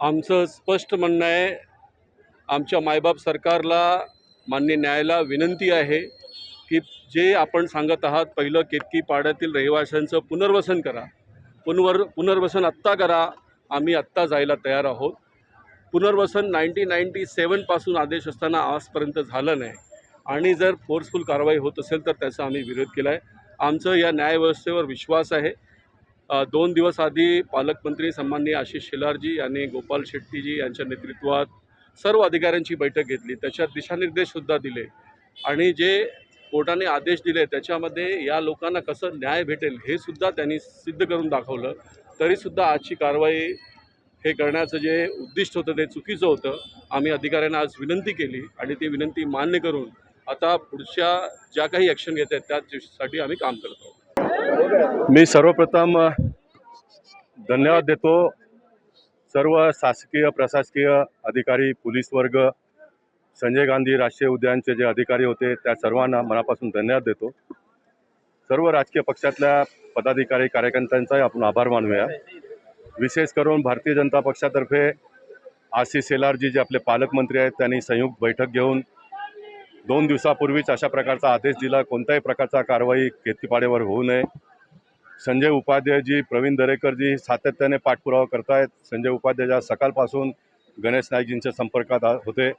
आमचं स्पष्ट म्हणणं आहे, आमच्या मायबाप सरकारला, माननीय न्यायालयाला विनंती आहे की जे आपण सांगत आहात, पहिलं केतकी पाड्यातील रहिवाशांचं पुनर्वसन करा. पुनर्वसन आत्ता करा. आम्ही आत्ता जायला तयार आहोत. पुनर्वसन 1997 पासून आदेश असताना आजपर्यंत झालं नाही आणि जर फोर्सफुल कारवाई होत असेल तर त्याचा आम्ही विरोध केला आहे. आमचं या न्यायव्यवस्थेवर विश्वास आहे. 2 दिवस आधी पालकमंत्री सन्माननीय आशिष शेलारजी यांनी गोपाल शेट्टीजी यांच्या नेतृत्वात सर्व अधिकाऱ्यांची बैठक घेतली. त्याच्यात दिशानिर्देशसुद्धा दिले आणि जे कोर्टाने आदेश दिले त्याच्यामध्ये या लोकांना कसं न्याय भेटेल हे सुद्धा त्यांनी सिद्ध करून दाखवलं. तरीसुद्धा आजची कारवाई हे करण्याचं जे उद्दिष्ट होतं ते चुकीचं होतं. आम्ही अधिकाऱ्यांना आज विनंती केली आणि ती विनंती मान्य करून आता पुढच्या ज्या काही ॲक्शन घेत आहेत त्यासाठी आम्ही काम करत आहोत. मी सर्वप्रथम धन्यवाद देतो सर्व शासकीय प्रशासकीय अधिकारी, पोलीस वर्ग, संजय गांधी राष्ट्रीय उद्यानचे जे अधिकारी होते त्या सर्वांना मनापासून धन्यवाद देतो. सर्व राजकीय पक्षातल्या पदाधिकारी कार्यकर्त्यांचाही आपण आभार मानूया. विशेष करून भारतीय जनता पक्षातर्फे आशिष शेलारजी जे आपले पालकमंत्री आहेत त्यांनी संयुक्त बैठक घेऊन 2 दिवसापूर्वीच अशा प्रकारचा आदेश दिला, कोणत्याही प्रकारचा कारवाई केतकीपाड्यावर होऊ नये. संजय उपाध्यायजी, प्रवीण दरेकरजी सातत्याने पाठपुरावा करतायत. संजय उपाध्याय सकाळपासून गणेश नाईकजींच्या संपर्कात होते.